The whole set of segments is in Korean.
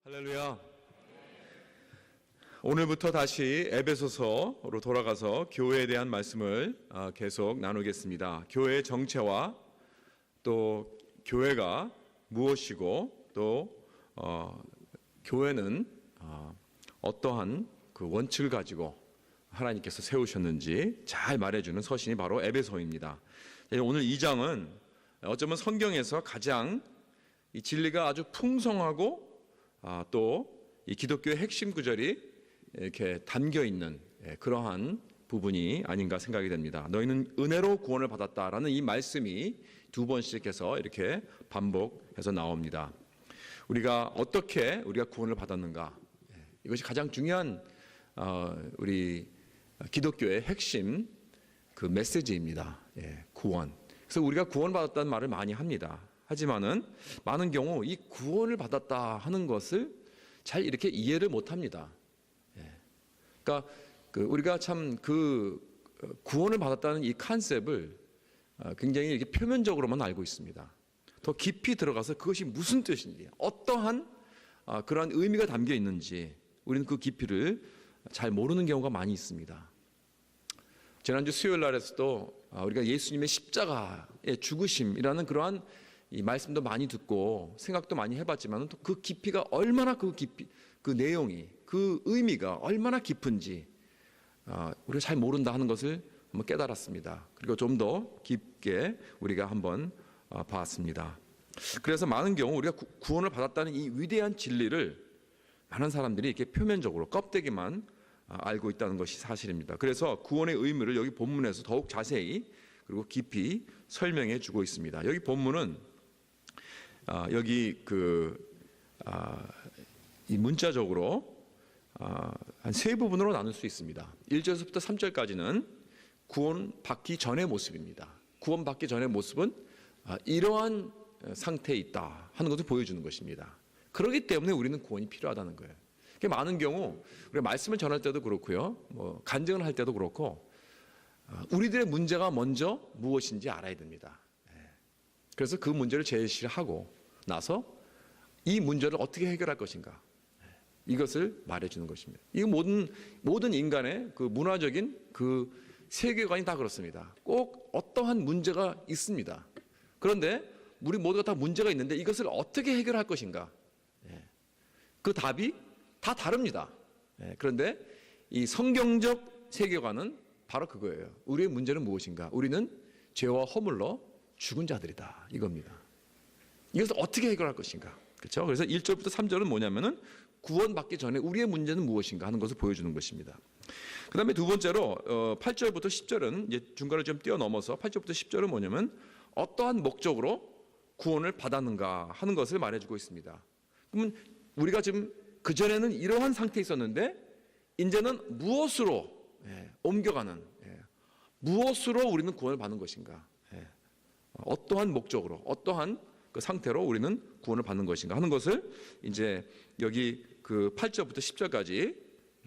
할렐루야. 오늘부터 다시 에베소서로 돌아가서 교회에 대한 말씀을 계속 나누겠습니다. 교회의 정체와 또 교회가 무엇이고 또 교회는 어떠한 그 원칙을 가지고 하나님께서 세우셨는지 잘 말해주는 서신이 바로 에베소입니다. 오늘 2장은 어쩌면 성경에서 가장 이 진리가 아주 풍성하고 또 이 기독교의 핵심 구절이 이렇게 담겨 있는 그러한 부분이 아닌가 생각이 됩니다. 너희는 은혜로 구원을 받았다라는 이 말씀이 두 번씩 해서 이렇게 반복해서 나옵니다. 우리가 어떻게 우리가 구원을 받았는가? 이것이 가장 중요한 우리 기독교의 핵심 그 메시지입니다. 구원. 그래서 우리가 구원받았다는 말을 많이 합니다. 하지만은 많은 경우 이 구원을 받았다 하는 것을 잘 이렇게 이해를 못합니다. 그러니까 우리가 참 그 구원을 받았다는 이 컨셉을 굉장히 이렇게 표면적으로만 알고 있습니다. 더 깊이 들어가서 그것이 무슨 뜻인지, 어떠한 그러한 의미가 담겨 있는지 우리는 그 깊이를 잘 모르는 경우가 많이 있습니다. 지난주 수요일 날에서도 우리가 예수님의 십자가의 죽으심이라는 그러한 이 말씀도 많이 듣고 생각도 많이 해봤지만 또 그 깊이가 얼마나 그 깊이, 그 내용이, 그 의미가 얼마나 깊은지 우리가 잘 모른다 하는 것을 한번 깨달았습니다. 그리고 좀 더 깊게 우리가 한번 봤습니다. 그래서 많은 경우 우리가 구원을 받았다는 이 위대한 진리를 많은 사람들이 이렇게 표면적으로 껍데기만 알고 있다는 것이 사실입니다. 그래서 구원의 의미를 여기 본문에서 더욱 자세히 그리고 깊이 설명해 주고 있습니다. 여기 본문은 여기 이 문자적으로 한 세 부분으로 나눌 수 있습니다. 1절부터 3절까지는 구원받기 전의 모습입니다. 구원받기 전의 모습은 이러한 상태에 있다 하는 것을 보여주는 것입니다. 그렇기 때문에 우리는 구원이 필요하다는 거예요. 많은 경우 우리가 말씀을 전할 때도 그렇고요, 간증을 할 때도 그렇고 우리들의 문제가 먼저 무엇인지 알아야 됩니다. 그래서 그 문제를 제시하고 나서 이 문제를 어떻게 해결할 것인가, 이것을 말해주는 것입니다. 이 모든 인간의 그 문화적인 그 세계관이 다 그렇습니다. 꼭 어떠한 문제가 있습니다. 그런데 우리 모두가 다 문제가 있는데 이것을 어떻게 해결할 것인가, 그 답이 다 다릅니다. 그런데 이 성경적 세계관은 바로 그거예요. 우리의 문제는 무엇인가? 우리는 죄와 허물로 죽은 자들이다, 이겁니다. 이것을 어떻게 해결할 것인가? 그렇죠? 그래서 1절부터 3절은 뭐냐면은 구원받기 전에 우리의 문제는 무엇인가 하는 것을 보여주는 것입니다. 그 다음에 두 번째로 8절부터 10절은 이제 중간을 좀 뛰어넘어서 8절부터 10절은 뭐냐면 어떠한 목적으로 구원을 받았는가 하는 것을 말해주고 있습니다. 그러면 우리가 지금 그전에는 이러한 상태에 있었는데 이제는 무엇으로 옮겨가는, 무엇으로 우리는 구원을 받는 것인가, 어떠한 목적으로, 어떠한 그 상태로 우리는 구원을 받는 것인가 하는 것을 이제 여기 그 8절부터 10절까지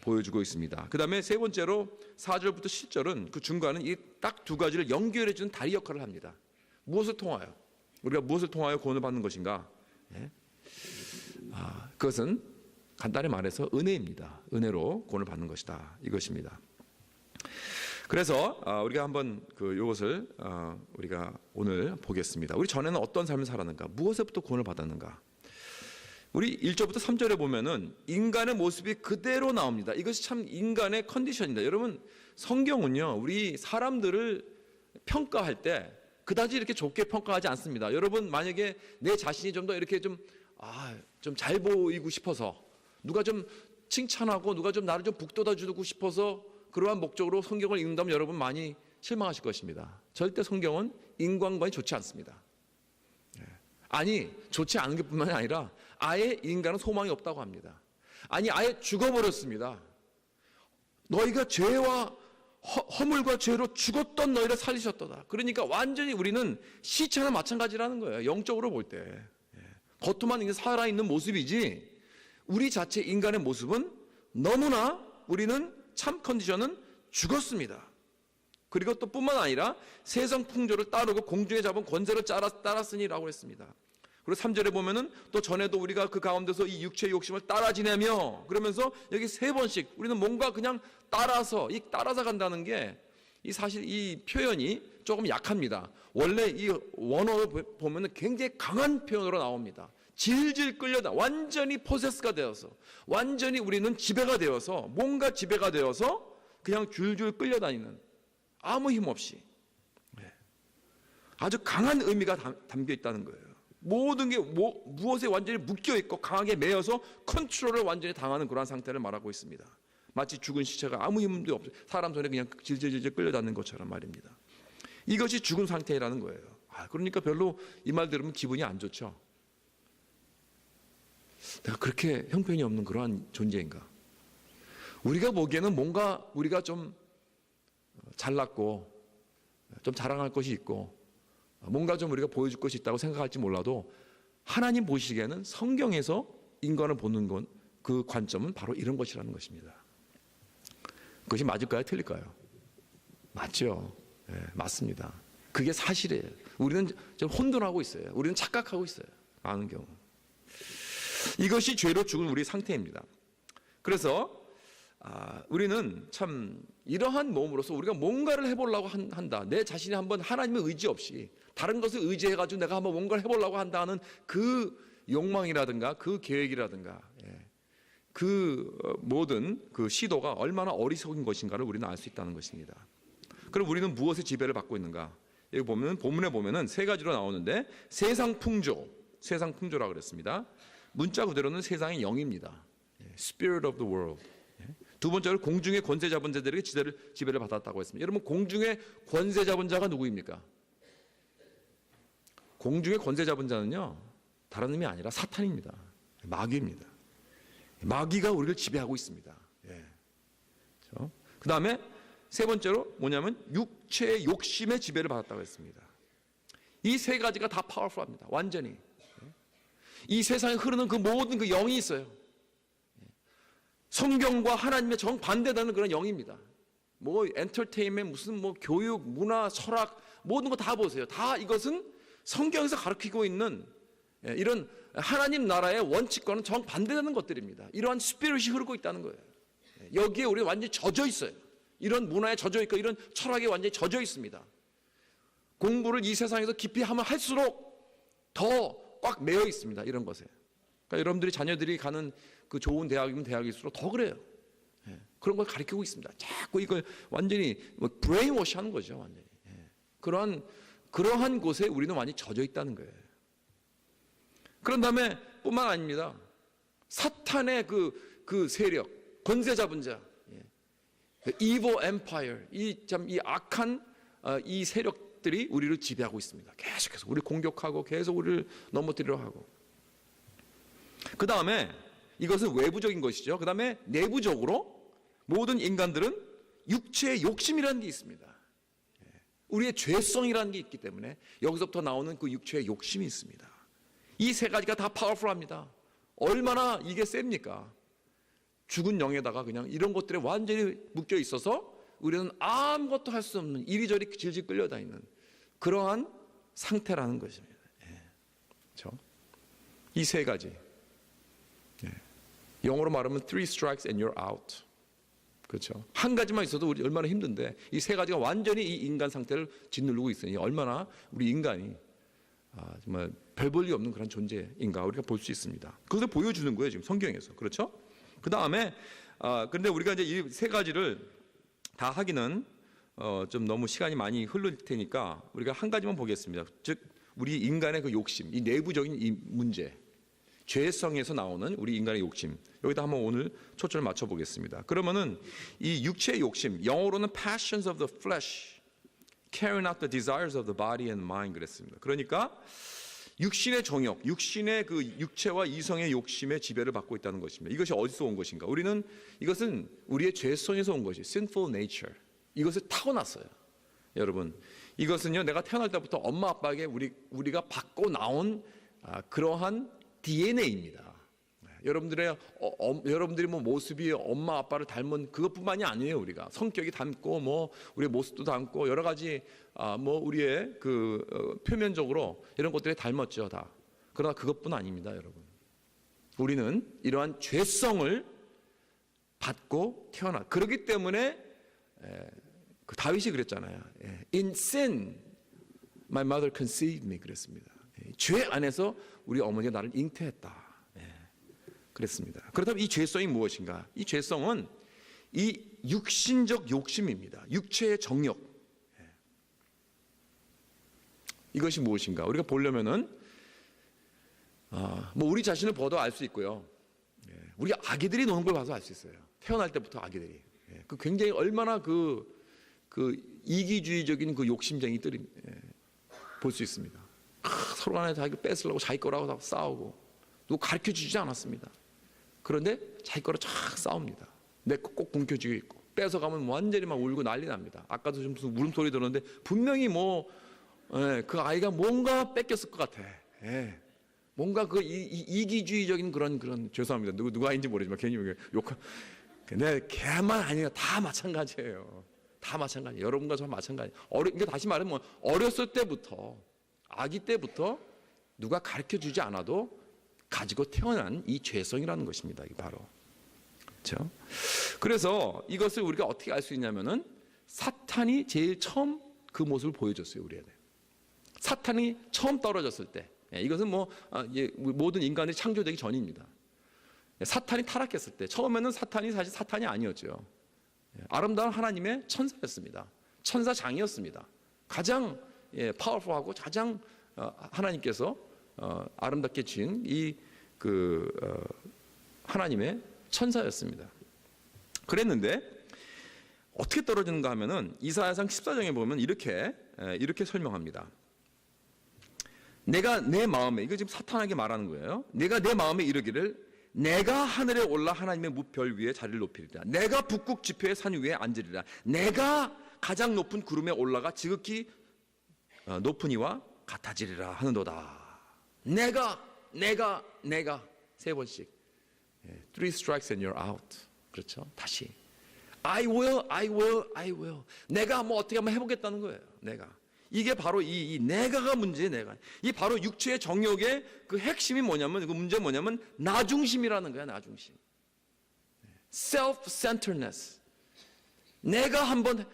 보여주고 있습니다. 그 다음에 세 번째로 4절부터 10절은 그 중간은 이 딱 두 가지를 연결해주는 다리 역할을 합니다. 무엇을 통하여, 우리가 무엇을 통하여 구원을 받는 것인가? 그것은 간단히 말해서 은혜입니다. 은혜로 구원을 받는 것이다, 이것입니다. 그래서 우리가 한번 이것을 우리가 오늘 보겠습니다. 우리 전에는 어떤 삶을 살았는가, 무엇에부터 구원을 받았는가. 우리 1절부터 3절에 보면은 인간의 모습이 그대로 나옵니다. 이것이 참 인간의 컨디션입니다. 여러분, 성경은요 우리 사람들을 평가할 때 그다지 이렇게 좋게 평가하지 않습니다. 여러분, 만약에 내 자신이 좀 더 이렇게 좀 잘 보이고 싶어서, 누가 좀 칭찬하고 누가 좀 나를 좀 북돋아 주고 싶어서 그러한 목적으로 성경을 읽는다면 여러분 많이 실망하실 것입니다. 절대 성경은 인간관이 좋지 않습니다. 아니, 좋지 않은 것 뿐만이 아니라 아예 인간은 소망이 없다고 합니다. 아니, 아예 죽어버렸습니다. 너희가 죄와 허물과 죄로 죽었던 너희를 살리셨도다. 그러니까 완전히 우리는 시체나 마찬가지라는 거예요. 영적으로 볼 때. 겉으로만 살아있는 모습이지 우리 자체 인간의 모습은 너무나 우리는 참 컨디션은 죽었습니다. 그리고 또 뿐만 아니라 세상 풍조를 따르고 공중에 잡은 권세를 따랐으니라고 했습니다. 그리고 3절에 보면은 또 전에도 우리가 그 가운데서 이 육체의 욕심을 따라 지내며, 그러면서 여기 3번씩 우리는 뭔가 그냥 따라서 간다는 게 이 사실 이 표현이 조금 약합니다. 원래 이 원어를 보면은 굉장히 강한 표현으로 나옵니다. 질질 끌려다, 완전히 포세스가 되어서, 완전히 우리는 지배가 되어서, 뭔가 지배가 되어서 그냥 줄줄 끌려다니는, 아무 힘 없이, 아주 강한 의미가 담겨 있다는 거예요. 모든 게 무엇에 완전히 묶여 있고 강하게 매여서 컨트롤을 완전히 당하는 그러한 상태를 말하고 있습니다. 마치 죽은 시체가 아무 힘도 없어 사람 손에 그냥 질질질질 끌려다니는 것처럼 말입니다. 이것이 죽은 상태라는 거예요. 그러니까 별로 이 말 들으면 기분이 안 좋죠. 내가 그렇게 형편이 없는 그러한 존재인가? 우리가 보기에는 뭔가 우리가 좀 잘났고 좀 자랑할 것이 있고 뭔가 좀 우리가 보여줄 것이 있다고 생각할지 몰라도, 하나님 보시기에는 성경에서 인간을 보는 건, 그 관점은 바로 이런 것이라는 것입니다. 그것이 맞을까요? 틀릴까요? 맞죠. 맞습니다. 그게 사실이에요. 우리는 좀 혼돈하고 있어요. 우리는 착각하고 있어요. 많은 경우. 이것이 죄로 죽은 우리 상태입니다. 그래서 우리는 참 이러한 몸으로서 우리가 뭔가를 해보려고 한다. 내 자신이 한번 하나님의 의지 없이 다른 것을 의지해가지고 내가 한번 뭔가를 해보려고 한다는 그 욕망이라든가 그 계획이라든가 그 모든 그 시도가 얼마나 어리석은 것인가를 우리는 알 수 있다는 것입니다. 그럼 우리는 무엇의 지배를 받고 있는가? 여기 보면 본문에 보면은 3가지로 나오는데, 세상 풍조라고 그랬습니다. 문자 그대로는 세상의 영입니다. Spirit of the world. 두 번째로 공중의 권세 잡은 자들에게 지배를 받았다고 했습니다. 여러분, 공중의 권세 잡은 자가 누구입니까? 공중의 권세 잡은 자는요, 다른 의미 아니라 사탄입니다. 마귀입니다. 마귀가 우리를 지배하고 있습니다. 그 다음에 3번째로 뭐냐면 육체의 욕심의 지배를 받았다고 했습니다. 이 3가지가 다 파워풀합니다. 완전히. 이 세상에 흐르는 그 모든 그 영이 있어요. 성경과 하나님의 정반대되는 그런 영입니다. 뭐 엔터테인먼트, 무슨 뭐 교육, 문화, 철학, 모든 거 다 보세요. 다 이것은 성경에서 가르치고 있는 이런 하나님 나라의 원칙과는 정반대되는 것들입니다. 이러한 스피릿이 흐르고 있다는 거예요. 여기에 우리 완전히 젖어 있어요. 이런 문화에 젖어 있고 이런 철학에 완전히 젖어 있습니다. 공부를 이 세상에서 깊이 하면 할수록 더 꽉 매여 있습니다. 이런 것에. 그러니까 여러분들이 자녀들이 가는 그 좋은 대학이면 대학일수록 더 그래요. 그런 걸 가르치고 있습니다. 자꾸 이걸 완전히 브레인워시 하는 거죠. 완전히. 그러한 곳에 우리는 완전히 젖어 있다는 거예요. 그런 다음에 뿐만 아닙니다. 사탄의 그 세력, 권세 잡은 자, evil empire, 이 악한 이 세력들이 우리를 지배하고 있습니다. 계속해서 우리를 공격하고 계속 우리를 넘어뜨리려 하고. 그 다음에 이것은 외부적인 것이죠. 그 다음에 내부적으로 모든 인간들은 육체의 욕심이라는 게 있습니다. 우리의 죄성이라는 게 있기 때문에 여기서부터 나오는 그 육체의 욕심이 있습니다. 이 3가지가 다 파워풀합니다. 얼마나 이게 셉니까? 죽은 영에다가 그냥 이런 것들에 완전히 묶여 있어서 우리는 아무것도 할 수 없는, 이리저리 질질 끌려다니는 그러한 상태라는 것입니다. 그렇죠? 이 3가지. 영어로 말하면 three strikes and you're out. 그렇죠? 한 가지만 있어도 우리 얼마나 힘든데 이 3가지가 완전히 이 인간 상태를 짓누르고 있으니 얼마나 우리 인간이 정말 별 볼 일 없는 그런 존재인가 우리가 볼 수 있습니다. 그것을 보여주는 거예요, 지금 성경에서. 그렇죠? 그 다음에 그런데 우리가 이제 이 3가지를 다 하기는 좀 너무 시간이 많이 흐를 테니까 우리가 한 가지만 보겠습니다. 즉 우리 인간의 그 욕심, 이 내부적인 이 문제, 죄성에서 나오는 우리 인간의 욕심, 여기다 한번 오늘 초점을 맞춰 보겠습니다. 그러면은 이 육체의 욕심, 영어로는 passions of the flesh, carrying out the desires of the body and mind 그랬습니다. 그러니까 육신의 정욕, 육신의 그 육체와 이성의 욕심의 지배를 받고 있다는 것입니다. 이것이 어디서 온 것인가? 이것은 우리의 죄성에서 온 것이 sinful nature. 이것을 타고났어요. 여러분, 이것은요 내가 태어날 때부터 엄마 아빠에게 우리가 받고 나온 그러한 DNA입니다. 여러분들이 뭐 모습이 엄마 아빠를 닮은 그것뿐만이 아니에요. 우리가 성격이 닮고 뭐 우리의 모습도 닮고 여러 가지 뭐 우리의 그 표면적으로 이런 것들이 닮았죠 다. 그러나 그것뿐 아닙니다, 여러분. 우리는 이러한 죄성을 받고 태어나. 그렇기 때문에 그 다윗이 그랬잖아요. In sin, my mother conceived me. 그랬습니다. 죄 안에서 우리 어머니가 나를 잉태했다. 그랬습니다. 그렇다면 이 죄성이 무엇인가? 이 죄성은 이 육신적 욕심입니다. 육체의 정욕. 이것이 무엇인가? 우리가 보려면은 뭐 우리 자신을 보도 알 수 있고요. 우리 아기들이 노는 걸 봐서 알 수 있어요. 태어날 때부터 아기들이. 그 굉장히 얼마나 그 이기주의적인 그 욕심쟁이들이 볼 수 있습니다. 서로 간에 자기 뺏으려고 자기 거라고 싸우고 누구 가르쳐 주지 않았습니다. 그런데 자기 거로 쫙 싸웁니다. 내 거 꼭 굶겨쥐고 있고 뺏어가면 완전히 막 울고 난리 납니다. 아까도 좀 무슨 울음소리 들었는데 분명히 그 아이가 뭔가 뺏겼을 것 같아. 뭔가 그 이기주의적인 그런 죄송합니다. 누가 아닌지 모르지만 괜히 욕하. 근데 걔만 아니라 다 마찬가지예요. 다 마찬가지. 여러분과 저 마찬가지. 그러니까 다시 말하면 어렸을 때부터 아기 때부터 누가 가르쳐 주지 않아도 가지고 태어난 이 죄성이라는 것입니다. 이게 바로. 그렇죠? 그래서 이것을 우리가 어떻게 알 수 있냐면은 사탄이 제일 처음 그 모습을 보여줬어요, 우리에게. 사탄이 처음 떨어졌을 때. 이것은 모든 인간이 창조되기 전입니다. 사탄이 타락했을 때 처음에는 사탄이 사실 사탄이 아니었죠. 아름다운 하나님의 천사였습니다. 천사장이었습니다. 가장 파워풀하고 가장 하나님께서 아름답게 지은 하나님의 천사였습니다. 그랬는데 어떻게 떨어지는가 하면은 이사야상 14장에 보면 이렇게 설명합니다. 내가 내 마음에, 이거 지금 사탄에게 말하는 거예요. 내가 내 마음에 이르기를 내가 하늘에 올라 하나님의 무별 위에 자리를 높이리라. 내가 북극 지표의 산 위에 앉으리라. 내가 가장 높은 구름에 올라가 지극히 높은 이와 같아지리라 하는도다. 내가 세 번씩. Three strikes and you're out. 그렇죠? 다시. I will. 내가 어떻게 한번 해보겠다는 거예요. 내가. 이게 바로 이 내가가 문제예요. 내가. 이 바로 육체의 정욕의 그 핵심이 뭐냐면, 그 문제는 뭐냐면 나 중심이라는 거야. 나 중심. self-centeredness. 내가 한번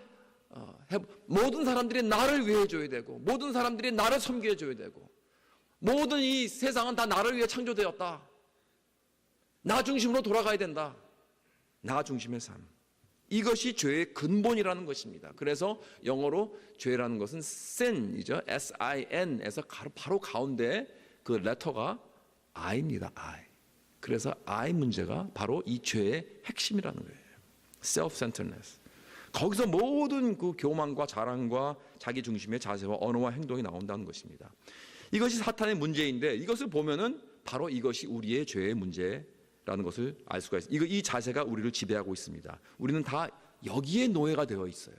모든 사람들이 나를 위해 줘야 되고, 모든 사람들이 나를 섬겨 줘야 되고, 모든 이 세상은 다 나를 위해 창조되었다. 나 중심으로 돌아가야 된다. 나 중심의 삶. 이것이 죄의 근본이라는 것입니다. 그래서 영어로 죄라는 것은 sin이죠. S-I-N에서 바로 가운데 그 레터가 I입니다. I. 그래서 I 문제가 바로 이 죄의 핵심이라는 거예요. self-centeredness. 거기서 모든 그 교만과 자랑과 자기 중심의 자세와 언어와 행동이 나온다는 것입니다. 이것이 사탄의 문제인데 이것을 보면은 바로 이것이 우리의 죄의 문제라는 것을 알 수가 있습니다. 이 자세가 우리를 지배하고 있습니다. 우리는 다 여기에 노예가 되어 있어요.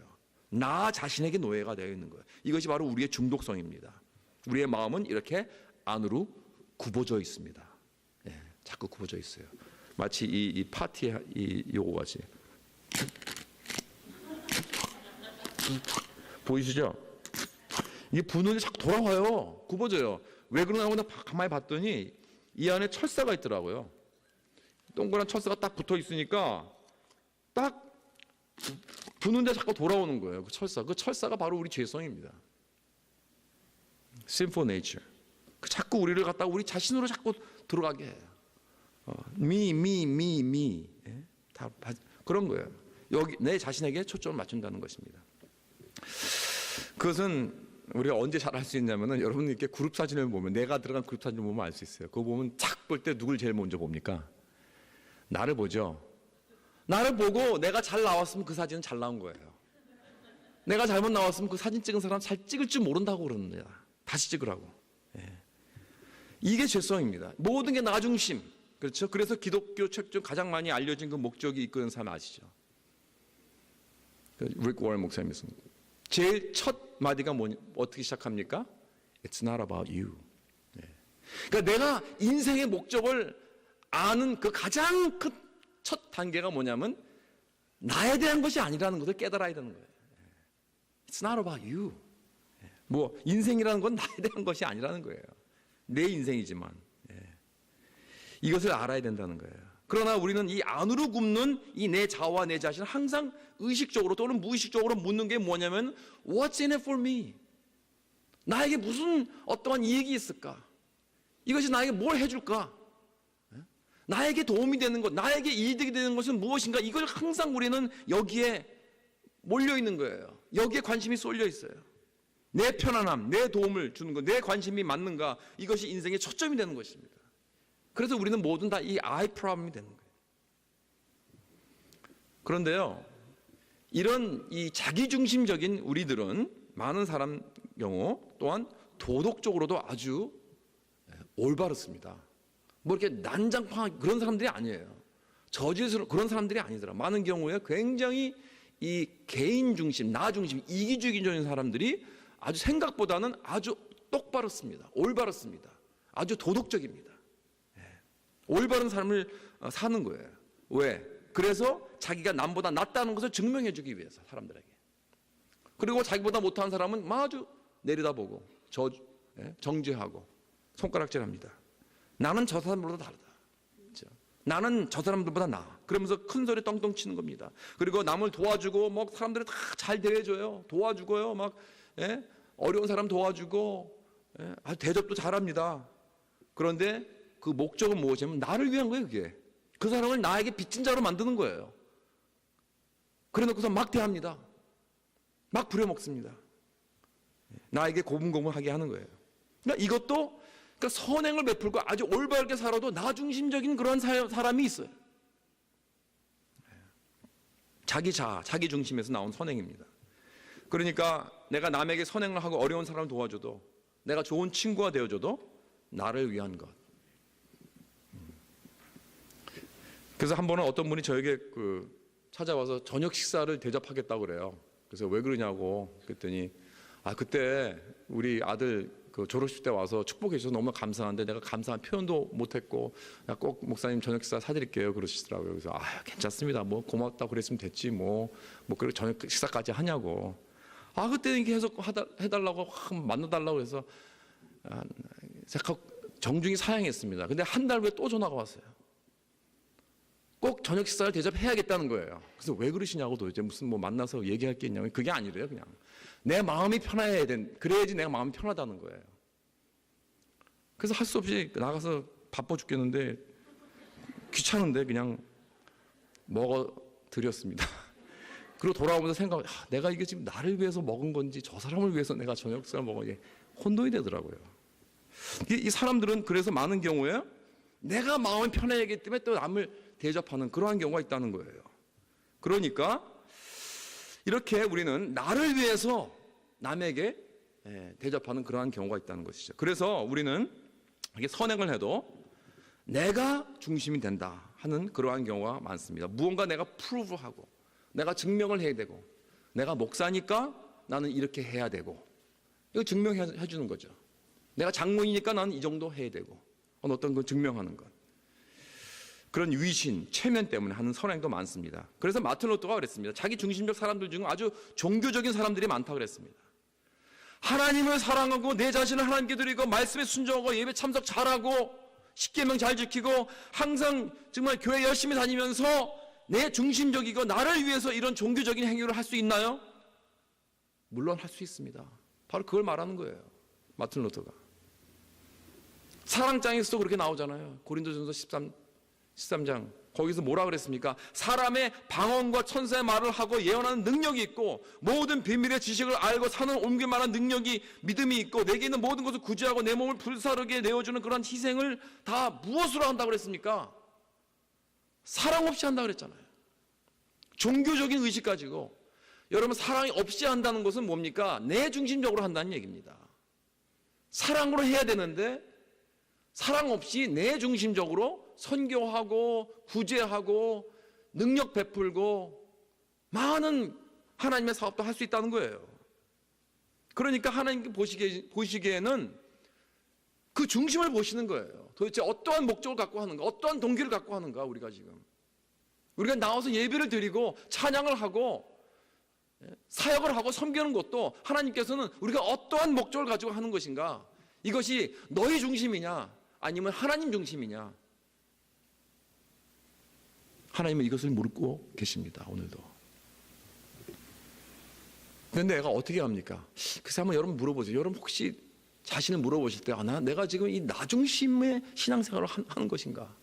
나 자신에게 노예가 되어 있는 거예요. 이것이 바로 우리의 중독성입니다. 우리의 마음은 이렇게 안으로 굽어져 있습니다. 자꾸 굽어져 있어요. 마치 이 파티에 요거 같이. 보이시죠? 이게 분원이 자꾸 돌아와요. 굽어져요. 왜 그러나 하고 가만히 봤더니 이 안에 철사가 있더라고요. 동그란 철사가 딱 붙어 있으니까 딱 부는데 자꾸 돌아오는 거예요. 그 철사가 바로 우리 죄성입니다. Sinful nature. 자꾸 우리를 갖다가 우리 자신으로 자꾸 들어가게 해요. me. 다 그런 거예요. 여기 내 자신에게 초점을 맞춘다는 것입니다. 그것은 우리가 언제 잘 알 수 있냐면은 여러분 이렇게 그룹 사진을 보면 내가 들어간 그룹 사진을 보면 알 수 있어요. 그거 보면 탁 볼 때 누굴 제일 먼저 봅니까? 나를 보죠. 나를 보고 내가 잘 나왔으면 그 사진은 잘 나온 거예요. 내가 잘못 나왔으면 그 사진 찍은 사람 잘 찍을 줄 모른다고 그러는데 다시 찍으라고. 이게 죄성입니다. 모든 게 나 중심. 그렇죠? 그래서 기독교 책 중 가장 많이 알려진 그 목적이 이끄는 사람 아시죠? 릭 워런 목사님이 쓴 제일 첫 마디가 어떻게 시작합니까? It's not about you. 그러니까 내가 인생의 목적을 아는 그 가장 큰 첫 단계가 뭐냐면 나에 대한 것이 아니라는 것을 깨달아야 되는 거예요. It's not about you. 인생이라는 건 나에 대한 것이 아니라는 거예요. 내 인생이지만 이것을 알아야 된다는 거예요. 그러나 우리는 이 안으로 굽는 이 내 자아와 내 자신을 항상 의식적으로 또는 무의식적으로 묻는 게 뭐냐면 What's in it for me? 나에게 무슨 어떠한 이익이 있을까? 이것이 나에게 뭘 해줄까? 나에게 도움이 되는 것, 나에게 이득이 되는 것은 무엇인가? 이걸 항상 우리는 여기에 몰려 있는 거예요. 여기에 관심이 쏠려 있어요. 내 편안함, 내 도움을 주는 것, 내 관심이 맞는가? 이것이 인생의 초점이 되는 것입니다. 그래서 우리는 모든 다 이 I problem이 되는 거예요. 그런데요, 이런 이 자기중심적인 우리들은 많은 사람 경우 또한 도덕적으로도 아주 올바르습니다. 뭐 이렇게 난장판 그런 사람들이 아니에요. 저질스러운 그런 사람들이 아니더라. 많은 경우에 굉장히 이 개인 중심, 나 중심, 이기주의적인 사람들이 아주 생각보다는 아주 똑바르습니다. 올바르습니다. 아주 도덕적입니다. 올바른 삶을 사는 거예요. 왜? 그래서 자기가 남보다 낫다는 것을 증명해주기 위해서 사람들에게. 그리고 자기보다 못한 사람은 아주 내려다보고 정죄하고 손가락질합니다. 나는 저 사람들보다 다르다. 그렇죠? 나는 저 사람들보다 나아. 그러면서 큰 소리 떵떵 치는 겁니다. 그리고 남을 도와주고 뭐 사람들이 다 잘 대해줘요. 도와주고요. 막 어려운 사람 도와주고 대접도 잘합니다. 그런데 그 목적은 무엇이냐면 나를 위한 거예요. 그게. 그 사람을 나에게 빚진 자로 만드는 거예요. 그래 놓고서 막 대합니다. 막 부려먹습니다. 나에게 고분고분하게 하는 거예요. 그러니까 이것도 그러니까 선행을 베풀고 아주 올바르게 살아도 나 중심적인 그런 사람이 있어요. 자기 자아, 자기 중심에서 나온 선행입니다. 그러니까 내가 남에게 선행을 하고 어려운 사람을 도와줘도 내가 좋은 친구가 되어줘도 나를 위한 것. 그래서 한 번은 어떤 분이 저에게 찾아와서 저녁 식사를 대접하겠다고 그래요. 그래서 왜 그러냐고 그랬더니 그때 우리 아들 졸업식 때 와서 축복해 주셔서 너무 감사한데 내가 감사한 표현도 못했고 꼭 목사님 저녁 식사 사드릴게요 그러시더라고요. 그래서 괜찮습니다. 뭐 고맙다고 그랬으면 됐지 뭐 그리고 저녁 식사까지 하냐고. 그때 계속 해달라고 만나달라고 해서 제가 정중히 사양했습니다. 근데 한 달 후에 또 전화가 왔어요. 꼭 저녁 식사를 대접해야겠다는 거예요. 그래서 왜 그러시냐고 도대체 무슨 뭐 만나서 얘기할 게 있냐고. 그게 아니래요. 그냥 내 마음이 편해야 그래야지 내가 마음이 편하다는 거예요. 그래서 할 수 없이 나가서 바빠 죽겠는데 귀찮은데 그냥 먹어 드렸습니다. 그리고 돌아오면서 내가 이게 지금 나를 위해서 먹은 건지 저 사람을 위해서 내가 저녁 식사를 먹은 게 혼돈이 되더라고요. 이 사람들은 그래서 많은 경우에 내가 마음이 편해야 하기 때문에 또 남을 대접하는 그러한 경우가 있다는 거예요. 그러니까 이렇게 우리는 나를 위해서 남에게 대접하는 그러한 경우가 있다는 것이죠. 그래서 우리는 이게 선행을 해도 내가 중심이 된다 하는 그러한 경우가 많습니다. 무언가 내가 프루브하고 내가 증명을 해야 되고 내가 목사니까 나는 이렇게 해야 되고 이거 증명해 주는 거죠. 내가 장모이니까 나는 이 정도 해야 되고 어떤 걸 증명하는 것. 그런 위신, 체면 때문에 하는 선행도 많습니다. 그래서 마틴 루터가 그랬습니다. 자기 중심적 사람들 중에 아주 종교적인 사람들이 많다고 그랬습니다. 하나님을 사랑하고 내 자신을 하나님께 드리고 말씀에 순종하고 예배 참석 잘하고 십계명 잘 지키고 항상 정말 교회 열심히 다니면서 내 중심적이고 나를 위해서 이런 종교적인 행위를 할 수 있나요? 물론 할 수 있습니다. 바로 그걸 말하는 거예요. 마틴 루터가. 사랑장에서도 그렇게 나오잖아요. 고린도전서 13장 거기서 뭐라 그랬습니까? 사람의 방언과 천사의 말을 하고 예언하는 능력이 있고 모든 비밀의 지식을 알고 사는 옮길 만한 능력이 믿음이 있고 내게 있는 모든 것을 구제하고 내 몸을 불사르게 내어주는 그런 희생을 다 무엇으로 한다고 그랬습니까? 사랑 없이 한다고 그랬잖아요. 종교적인 의식 가지고. 여러분 사랑이 없이 한다는 것은 뭡니까? 내 중심적으로 한다는 얘기입니다. 사랑으로 해야 되는데 사랑 없이 내 중심적으로 선교하고 구제하고 능력 베풀고 많은 하나님의 사업도 할 수 있다는 거예요. 그러니까 하나님 보시기에는 그 중심을 보시는 거예요. 도대체 어떠한 목적을 갖고 하는가, 어떠한 동기를 갖고 하는가. 우리가 나와서 예배를 드리고 찬양을 하고 사역을 하고 섬기는 것도 하나님께서는 우리가 어떠한 목적을 가지고 하는 것인가, 이것이 너희 중심이냐 아니면 하나님 중심이냐? 하나님은 이것을 묻고 계십니다. 오늘도. 그런데 내가 어떻게 합니까? 그래서 한번 여러분 물어보세요. 여러분 혹시 자신을 물어보실 때 내가 지금 이 나 중심의 신앙생활을 하는 것인가?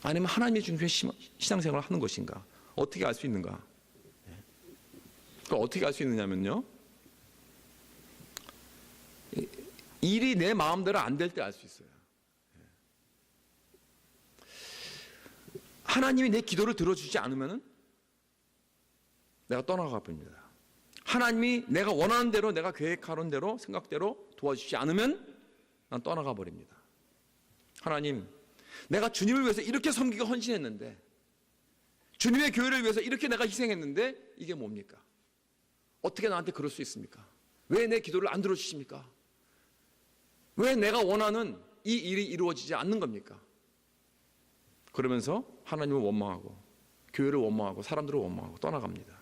아니면 하나님의 중심의 신앙생활을 하는 것인가? 어떻게 알 수 있는가? 그걸 어떻게 알 수 있느냐면요, 일이 내 마음대로 안 될 때 알 수 있어요. 하나님이 내 기도를 들어주지 않으면 내가 떠나가 버립니다. 하나님이 내가 원하는 대로, 내가 계획하는 대로, 생각대로 도와주지 않으면 난 떠나가 버립니다. 하나님, 내가 주님을 위해서 이렇게 섬기고 헌신했는데, 주님의 교회를 위해서 이렇게 내가 희생했는데 이게 뭡니까? 어떻게 나한테 그럴 수 있습니까? 왜 내 기도를 안 들어주십니까? 왜 내가 원하는 이 일이 이루어지지 않는 겁니까? 그러면서 하나님을 원망하고 교회를 원망하고 사람들을 원망하고 떠나갑니다.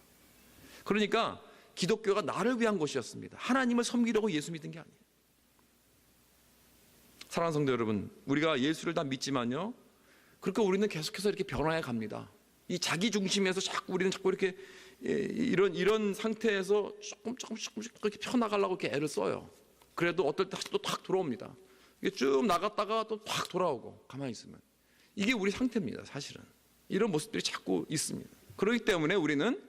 그러니까 기독교가 나를 위한 것이었습니다. 하나님을 섬기려고 예수 믿은 게 아니에요. 사랑하는 성도 여러분, 우리가 예수를 다 믿지만요, 그러니까 우리는 계속해서 이렇게 변화해 갑니다. 이 자기 중심에서 우리는 자꾸 이렇게 이런 상태에서 조금씩 그렇게 펴나가려고 이렇게 애를 써요. 그래도 어떨 때 다시 또 탁 돌아옵니다. 이게 쭉 나갔다가 또 탁 돌아오고 가만히 있으면 이게 우리 상태입니다. 사실은 이런 모습들이 자꾸 있습니다. 그렇기 때문에 우리는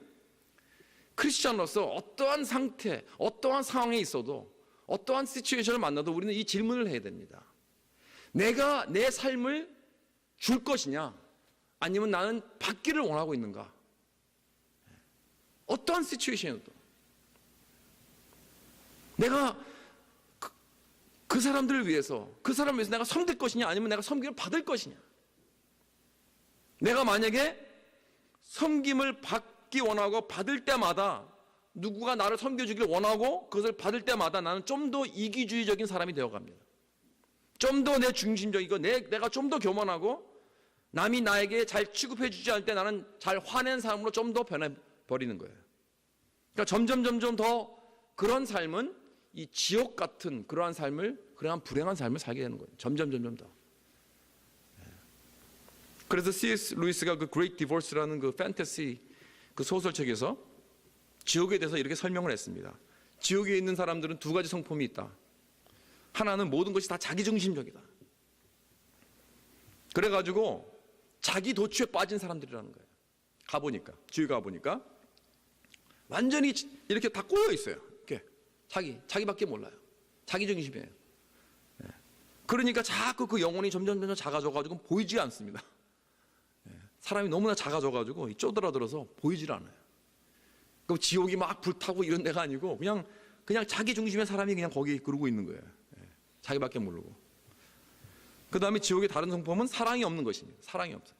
크리스천으로서 어떠한 상태, 어떠한 상황에 있어도 어떠한 시츄에이션을 만나도 우리는 이 질문을 해야 됩니다. 내가 내 삶을 줄 것이냐 아니면 나는 받기를 원하고 있는가? 어떠한 시츄에이션에도 내가 그 사람들을 위해서, 그 사람을 위해서 내가 섬길 것이냐 아니면 내가 섬김을 받을 것이냐. 내가 만약에 섬김을 받기 원하고 받을 때마다 누구가 나를 섬겨주길 원하고 그것을 받을 때마다 나는 좀 더 이기주의적인 사람이 되어갑니다. 좀 더 내 중심적이고 내가 좀 더 교만하고 남이 나에게 잘 취급해 주지 않을 때 나는 잘 화낸 사람으로 좀 더 변해버리는 거예요. 그러니까 점점 더 그런 삶은 이 지옥 같은 그러한 삶을, 그러한 불행한 삶을 살게 되는 거예요. 점점 더. 그래서 C.S. 루이스가 그 Great Divorce라는 그 판타시 그 소설책에서 지옥에 대해서 이렇게 설명을 했습니다. 지옥에 있는 사람들은 두 가지 성품이 있다. 하나는 모든 것이 다 자기중심적이다. 그래가지고 자기 도취에 빠진 사람들이라는 거예요. 지옥에 가보니까 완전히 이렇게 다 꼬여 있어요. 이렇게 자기밖에 몰라요. 자기중심이에요. 그러니까 자꾸 그 영혼이 점점 작아져가지고 보이지 않습니다. 사람이 너무나 작아져가지고 쪼드라들어서 보이질 않아요. 그럼 지옥이 막 불타고 이런 데가 아니고 그냥 자기 중심의 사람이 그냥 거기 그러고 있는 거예요. 자기밖에 모르고. 그 다음에 지옥의 다른 성품은 사랑이 없는 것입니다. 사랑이 없어요.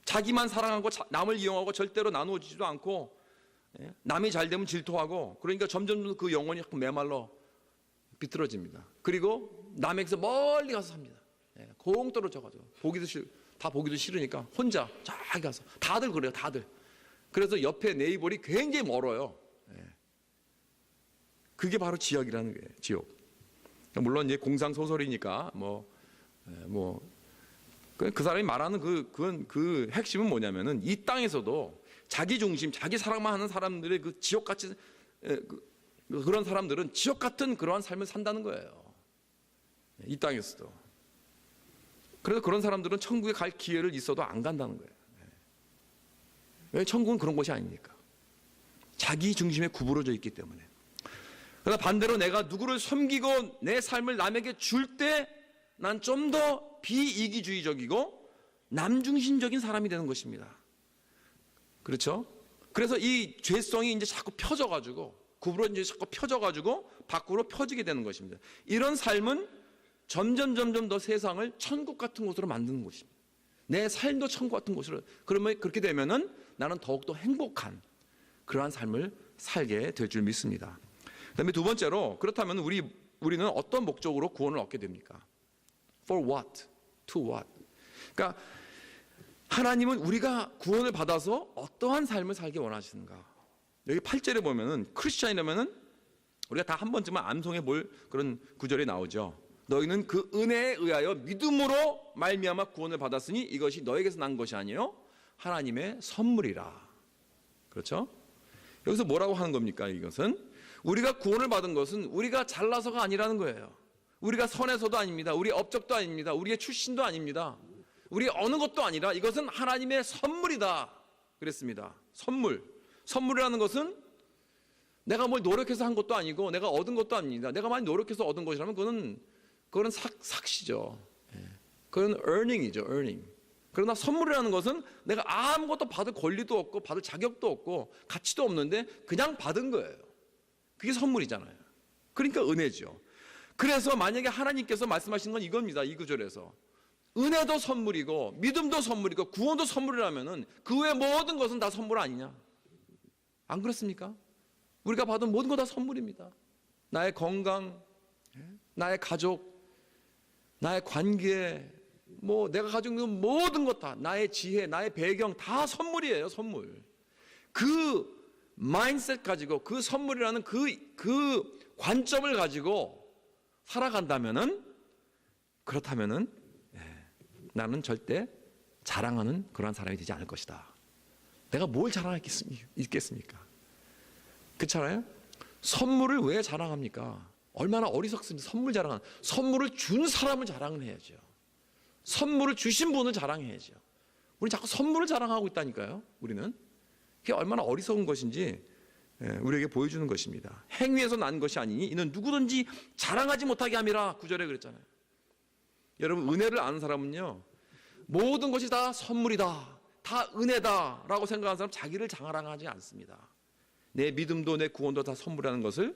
자기만 사랑하고 남을 이용하고 절대로 나누어지지도 않고 남이 잘 되면 질투하고, 그러니까 점점 그 영혼이 메말라 비틀어집니다. 그리고 남에게서 멀리 가서 삽니다. 공 떨어져가지고 다 보기도 싫으니까 혼자 자기 가서. 다들 그래요. 다들. 그래서 옆에 네이버리 굉장히 멀어요. 그게 바로 지옥이라는 거예요. 지옥. 물론 이제 공상 소설이니까 그 사람이 말하는 그 핵심은 뭐냐면은 이 땅에서도 자기 중심, 자기 사랑만 하는 사람들의 그 지옥같이 그런 사람들은 지옥 같은 그러한 삶을 산다는 거예요. 이 땅에서도. 그래서 그런 사람들은 천국에 갈 기회를 있어도 안 간다는 거예요. 왜? 천국은 그런 곳이 아니니까. 자기 중심에 구부러져 있기 때문에. 그러나 반대로 내가 누구를 섬기고 내 삶을 남에게 줄 때 난 좀 더 비이기주의적이고 남중심적인 사람이 되는 것입니다. 그렇죠? 그래서 이 죄성이 이제 자꾸 펴져가지고 구부러진 죄 자꾸 펴져가지고 밖으로 펴지게 되는 것입니다. 이런 삶은 점점 더 세상을 천국 같은 곳으로 만드는 것입니다. 내 삶도 천국 같은 곳으로. 그러면 그렇게 되면은 나는 더욱더 행복한 그러한 삶을 살게 될 줄 믿습니다. 그다음에 두 번째로, 그렇다면 우리는 어떤 목적으로 구원을 얻게 됩니까? For what? To what? 그러니까 하나님은 우리가 구원을 받아서 어떠한 삶을 살기 원하시는가? 여기 8절에 보면은 크리스천이라면은 우리가 다 한 번쯤은 암송해 볼 그런 구절이 나오죠. 너희는 그 은혜에 의하여 믿음으로 말미암아 구원을 받았으니 이것이 너에게서 난 것이 아니요 하나님의 선물이라. 그렇죠? 여기서 뭐라고 하는 겁니까? 이것은 우리가 구원을 받은 것은 우리가 잘나서가 아니라는 거예요. 우리가 선해서도 아닙니다. 우리의 업적도 아닙니다. 우리의 출신도 아닙니다. 우리 어느 것도 아니라 이것은 하나님의 선물이다 그랬습니다. 선물이라는 것은 내가 뭘 노력해서 한 것도 아니고 내가 얻은 것도 아닙니다. 내가 많이 노력해서 얻은 것이라면 그거는 삭시죠. 그건 earning이죠. earning. 그러나 선물이라는 것은 내가 아무것도 받을 권리도 없고 받을 자격도 없고 가치도 없는데 그냥 받은 거예요. 그게 선물이잖아요. 그러니까 은혜죠. 그래서 만약에 하나님께서 말씀하시는 건 이겁니다. 이 구절에서 은혜도 선물이고 믿음도 선물이고 구원도 선물이라면은 그 외 모든 것은 다 선물 아니냐? 안 그렇습니까? 우리가 받은 모든 거 다 선물입니다. 나의 건강, 나의 가족, 나의 관계, 뭐 내가 가지고 있는 모든 것 다, 나의 지혜, 나의 배경 다 선물이에요. 선물. 그 마인드셋 가지고 그 선물이라는 그 관점을 가지고 살아간다면은 그렇다면은 나는 절대 자랑하는 그러한 사람이 되지 않을 것이다. 내가 뭘 자랑하겠습니까? 그렇잖아요? 선물을 왜 자랑합니까? 얼마나 어리석습니까? 선물을 준 사람을 자랑을 해야죠. 선물을 주신 분을 자랑해야죠. 우리는 자꾸 선물을 자랑하고 있다니까요. 우리는 그게 얼마나 어리석은 것인지 우리에게 보여주는 것입니다. 행위에서 난 것이 아니니 이는 누구든지 자랑하지 못하게 함이라. 9절에 그랬잖아요. 여러분 은혜를 아는 사람은요 모든 것이 다 선물이다, 다 은혜다 라고 생각하는 사람 자기를 자랑하지 않습니다. 내 믿음도 내 구원도 다 선물이라는 것을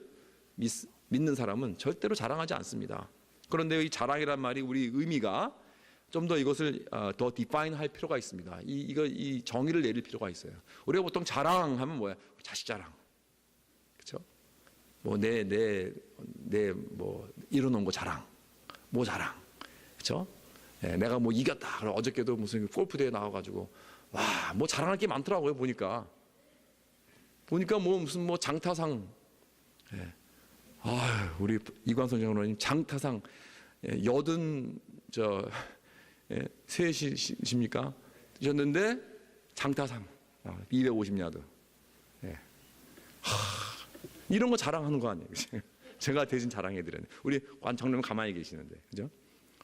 믿는 사람은 절대로 자랑하지 않습니다. 그런데 이 자랑이란 말이 우리 의미가 좀 더 이것을 더 디파인 할 필요가 있습니다. 이 정의를 내릴 필요가 있어요. 우리가 보통 자랑하면 뭐야? 자식 자랑, 그렇죠? 뭐 뭐 이뤄놓은 거 자랑, 뭐 자랑, 그렇죠? 내가 뭐 이겼다. 그럼 어저께도 무슨 골프 대회 나와가지고 와, 뭐 자랑할 게 많더라고요. 보니까 뭐 무슨 뭐 장타상, 우리 이관선 장로님 장타상 83셋이십니까? 셨는데 장타상 250야드. 이런 거 자랑하는 거 아니에요? 제가 대신 자랑해드려요. 우리 관 장로님 가만히 계시는데, 그죠?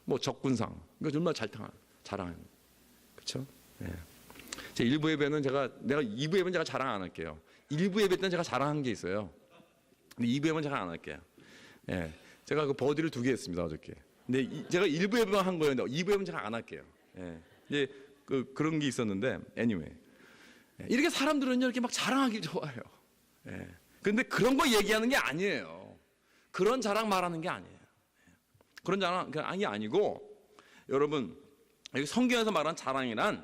뭐 적군상, 이거 정말 자랑하는, 그렇죠? 제 1부 예배는 내가 2부 예배는 제가 자랑 안 할게요. 1부 예배 때는 제가 자랑한 게 있어요. 근데 2부 예배는 제가 안 할게요. 제가 그 버디를 2개 했습니다 어저께. 근데 제가 1부 예배만 한 거였는데 2부 예배는 제가 안 할게요. 이제 그런 게 있었는데, anyway. 이렇게 사람들은요 이렇게 막 자랑하기 좋아해요. 그런데 그런 거 얘기하는 게 아니에요. 그런 자랑 말하는 게 아니에요. 그런 자랑이 아니고, 여러분 여기 성경에서 말하는 자랑이란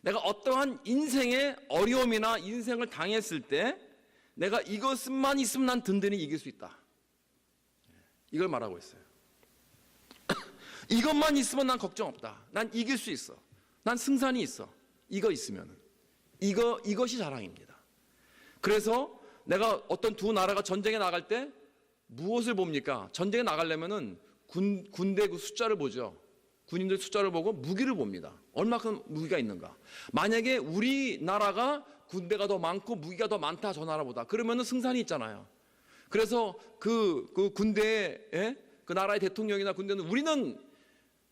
내가 어떠한 인생의 어려움이나 인생을 당했을 때 내가 이것만 있으면 난 든든히 이길 수 있다. 이걸 말하고 있어요. 이것만 있으면 난 걱정 없다. 난 이길 수 있어. 난 승산이 있어. 이거 있으면 이것이 자랑입니다. 그래서 내가 어떤 두 나라가 전쟁에 나갈 때 무엇을 봅니까? 전쟁에 나가려면은 군대 그 숫자를 보죠. 군인들 숫자를 보고 무기를 봅니다. 얼마큼 무기가 있는가. 만약에 우리나라가 군대가 더 많고 무기가 더 많다, 저 나라보다, 그러면은 승산이 있잖아요. 그래서 그 군대에 그 나라의 대통령이나 군대는 우리는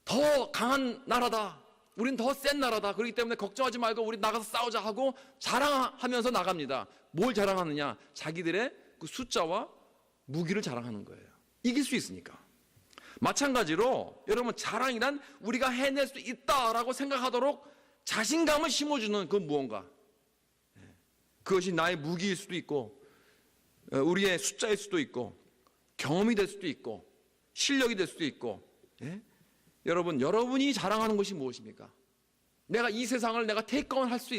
더 강한 나라다, 우리는 더 센 나라다, 그렇기 때문에 걱정하지 말고 우리 나가서 싸우자 하고 자랑하면서 나갑니다. 뭘 자랑하느냐? 자기들의 그 숫자와 무기를 자랑하는 거예요. 이길 수 있으니까. 마찬가지로 여러분 자랑이란 우리가 해낼 수 있다라고 생각하도록 자신감을 심어주는 그 무언가. 그것이 나의 무기일 수도 있고 우리의 숫자일 수도 있고 경험이 될 수도 있고 실력이 될 수도 있고. 여러분이 자랑하는 것이 무엇입니까? 내가 이 세상을 내가 테이크온 할 수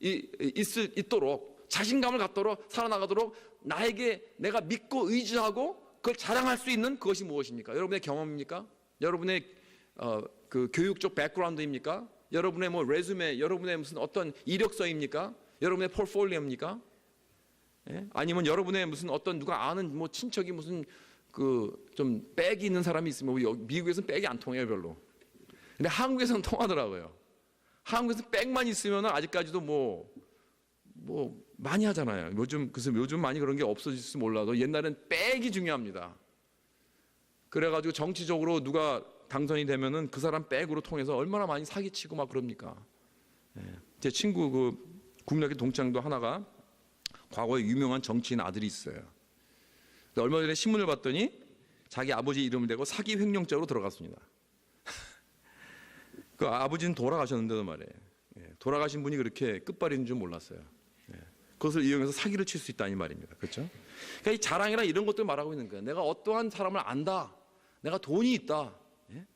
있도록 자신감을 갖도록 살아나가도록 나에게 내가 믿고 의지하고 그걸 자랑할 수 있는 그것이 무엇입니까? 여러분의 경험입니까? 여러분의 그 교육적 백그라운드입니까? 여러분의 뭐 레주메, 여러분의 무슨 어떤 이력서입니까? 여러분의 포트폴리오입니까? 예? 아니면 여러분의 무슨 어떤 누가 아는 뭐 친척이 무슨 그 좀 백이 있는 사람이 있으면 우리 미국에서는 백이 안 통해요 별로. 근데 한국에서는 통하더라고요. 한국에서 백만 있으면 아직까지도 뭐 많이 하잖아요. 그래서 요즘 많이 그런 게 없어질지 몰라도 옛날엔 백이 중요합니다. 그래가지고 정치적으로 누가 당선이 되면은 그 사람 백으로 통해서 얼마나 많이 사기치고 막 그럽니까? 예. 제 친구 그 국민학교 동창도 하나가 과거에 유명한 정치인 아들이 있어요. 얼마 전에 신문을 봤더니 자기 아버지 이름을 대고 사기 횡령죄로 들어갔습니다. 그 아버지는 돌아가셨는데도 말이에요. 예. 돌아가신 분이 그렇게 끝발인 줄 몰랐어요. 예. 그것을 이용해서 사기를 칠 수 있다 이 말입니다. 그렇죠? 그러니까 이 자랑이란 이런 것들 말하고 있는 거예요. 내가 어떠한 사람을 안다. 내가 돈이 있다. 예?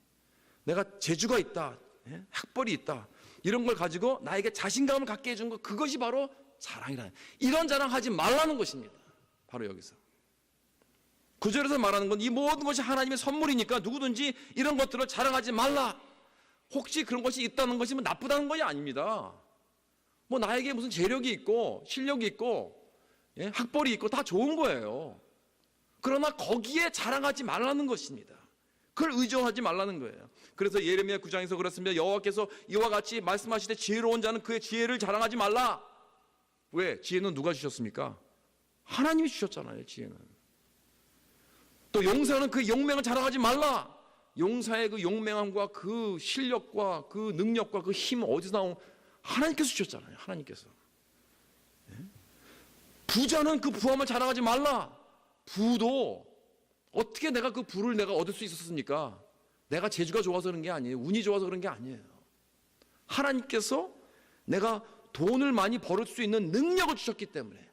내가 재주가 있다. 예? 학벌이 있다. 이런 걸 가지고 나에게 자신감을 갖게 해준 것, 그것이 바로 자랑이라는, 이런 자랑하지 말라는 것입니다. 바로 여기서. 구절에서 말하는 건 이 모든 것이 하나님의 선물이니까 누구든지 이런 것들을 자랑하지 말라. 혹시 그런 것이 있다는 것이 뭐 나쁘다는 것이 아닙니다. 뭐 나에게 무슨 재력이 있고 실력이 있고 예? 학벌이 있고 다 좋은 거예요. 그러나 거기에 자랑하지 말라는 것입니다. 그걸 의존하지 말라는 거예요. 그래서 예레미야 9장에서 그렇습니다. 여호와께서 이와 같이 말씀하시되 지혜로운 자는 그의 지혜를 자랑하지 말라. 왜? 지혜는 누가 주셨습니까? 하나님이 주셨잖아요. 지혜는. 또 용사는 그 용맹을 자랑하지 말라. 용사의 그 용맹함과 그 실력과 그 능력과 그 힘 어디서 나온, 하나님께서 주셨잖아요. 하나님께서. 부자는 그 부함을 자랑하지 말라. 부도 어떻게 내가 그 부를 내가 얻을 수 있었습니까? 내가 재주가 좋아서 그런 게 아니에요. 운이 좋아서 그런 게 아니에요. 하나님께서 내가 돈을 많이 벌을 수 있는 능력을 주셨기 때문에.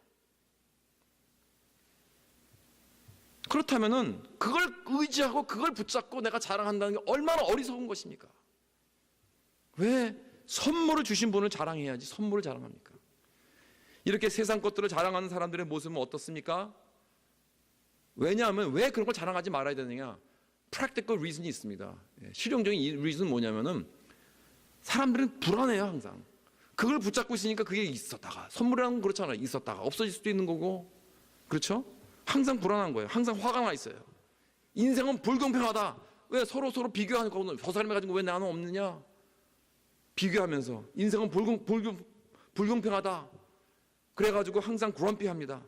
그렇다면은 그걸 의지하고 그걸 붙잡고 내가 자랑한다는 게 얼마나 어리석은 것입니까? 왜 선물을 주신 분을 자랑해야지 선물을 자랑합니까? 이렇게 세상 것들을 자랑하는 사람들의 모습은 어떻습니까? 왜냐하면 왜 그런 걸 자랑하지 말아야 되느냐? practical reason이 있습니다. 실용적인 reason은 뭐냐면은 사람들은 불안해요. 항상 그걸 붙잡고 있으니까 그게 있었다가, 선물이라는 건 그렇잖아요. 있었다가 없어질 수도 있는 거고, 그렇죠? 항상 불안한 거예요. 항상 화가 나 있어요. 인생은 불공평하다. 왜 서로 비교하니까 저 사람이 가진 거 왜 나는 없느냐? 비교하면서 인생은 불공평하다. 그래가지고 항상 grumpy합니다.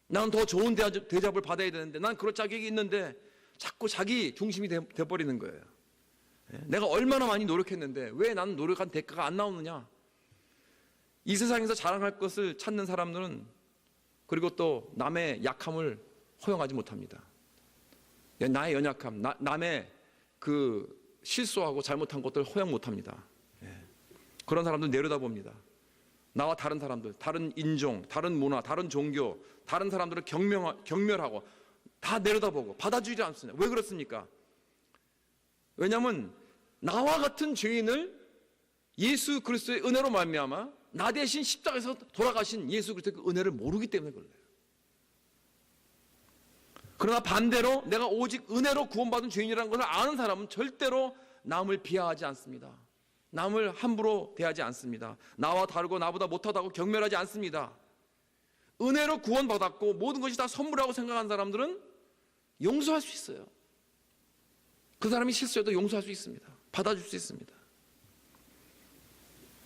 나는 더 좋은 대접을 받아야 되는데, 난 그럴 자격이 있는데 자꾸 자기 중심이 돼버리는 거예요. 내가 얼마나 많이 노력했는데 왜 나는 노력한 대가가 안 나오느냐? 이 세상에서 자랑할 것을 찾는 사람들은, 그리고 또 남의 약함을 허용하지 못합니다. 나의 연약함, 남의 그 실수하고 잘못한 것들 허용 못합니다. 그런 사람들 내려다봅니다. 나와 다른 사람들, 다른 인종, 다른 문화, 다른 종교, 다른 사람들을 경멸하고 다 내려다보고 받아주지 않습니다. 왜 그렇습니까? 왜냐하면 나와 같은 죄인을 예수 그리스도의 은혜로 말미암아 나 대신 십자가에서 돌아가신 예수 그리스도의 그 은혜를 모르기 때문에 그래요. 그러나 반대로 내가 오직 은혜로 구원받은 죄인이라는 것을 아는 사람은 절대로 남을 비하하지 않습니다. 남을 함부로 대하지 않습니다. 나와 다르고 나보다 못하다고 경멸하지 않습니다. 은혜로 구원받았고 모든 것이 다 선물이라고 생각하는 사람들은 용서할 수 있어요. 그 사람이 실수해도 용서할 수 있습니다. 받아줄 수 있습니다.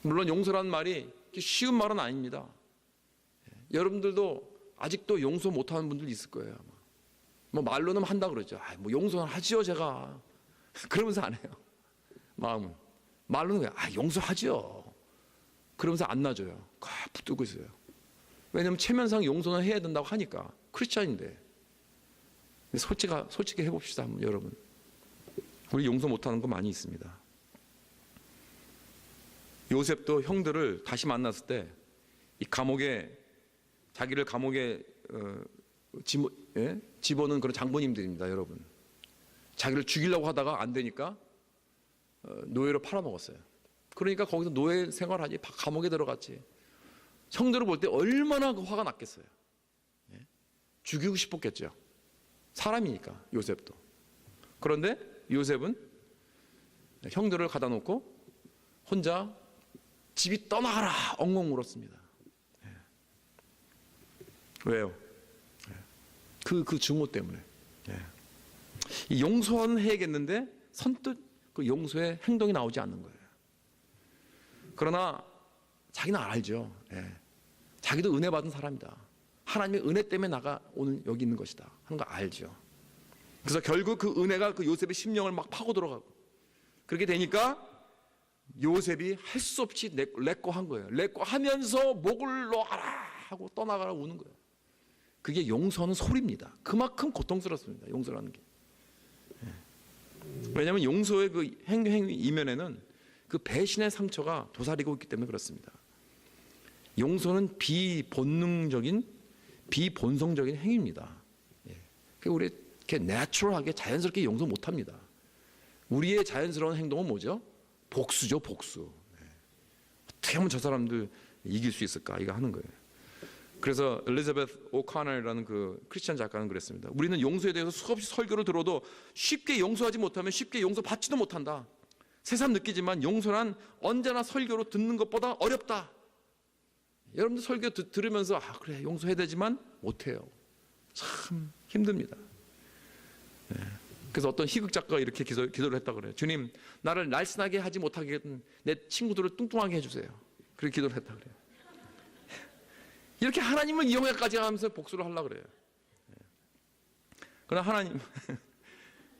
물론 용서라는 말이 쉬운 말은 아닙니다. 여러분들도 아직도 용서 못하는 분들 있을 거예요. 아마. 뭐 말로는 한다 그러죠. 뭐 용서는 하지요 제가. 그러면서 안 해요. 마음은. 말로는 용서하지요. 그러면서 안 놔줘요. 붙들고 있어요. 왜냐하면 체면상 용서는 해야 된다고 하니까. 크리스찬인데. 솔직히 해봅시다 여러분. 우리 용서 못하는 거 많이 있습니다. 요셉도 형들을 다시 만났을 때 이 자기를 감옥에 집어넣은 그런 장본인들입니다. 여러분. 자기를 죽이려고 하다가 안 되니까 노예로 팔아먹었어요. 그러니까 거기서 노예 생활하지, 감옥에 들어갔지. 형들을 볼 때 얼마나 그 화가 났겠어요. 죽이고 싶었겠죠. 사람이니까 요셉도. 그런데 요셉은 형들을 가다 놓고 혼자 집이 떠나가라 엉엉 울었습니다. 왜요? 그 증오 때문에. 이 용서는 해야겠는데 선뜻 그 용서의 행동이 나오지 않는 거예요. 그러나 자기는 알죠. 자기도 은혜 받은 사람이다. 하나님의 은혜 때문에 나가 오늘 여기 있는 것이다 하는 거 알죠. 그래서 결국 그 은혜가 그 요셉의 심령을 막 파고 들어가고, 그렇게 되니까 요셉이 할 수 없이 레꼬한 거예요. 레꼬하면서 목을 놓아라 하고 떠나가라 우는 거예요. 그게 용서는 소리입니다. 그만큼 고통스럽습니다. 용서라는 게. 왜냐하면 용서의 그 행위 이면에는 그 배신의 상처가 도사리고 있기 때문에 그렇습니다. 용서는 비본능적인, 비본성적인 행위입니다. 우리 이렇게 내추럴하게 자연스럽게 용서 못합니다. 우리의 자연스러운 행동은 뭐죠? 복수죠, 복수. 어떻게 하면 저 사람들 이길 수 있을까? 이거 하는 거예요. 그래서 엘리자베스 오카널이라는 그 크리스찬 작가는 그랬습니다. 우리는 용서에 대해서 수없이 설교를 들어도 쉽게 용서하지 못하면 쉽게 용서받지도 못한다. 새삼 느끼지만 용서란 언제나 설교로 듣는 것보다 어렵다. 여러분들 설교 들으면서 그래 용서해야 되지만 못해요. 참 힘듭니다. 그래서 어떤 희극 작가가 이렇게 기도를 했다고 그래요. 주님, 나를 날씬하게 하지 못하게 내 친구들을 뚱뚱하게 해주세요. 그렇게 기도를 했다고 그래요. 이렇게 하나님을 이용해까지 하면서 복수를 하려고 그래요. 그러나 하나님,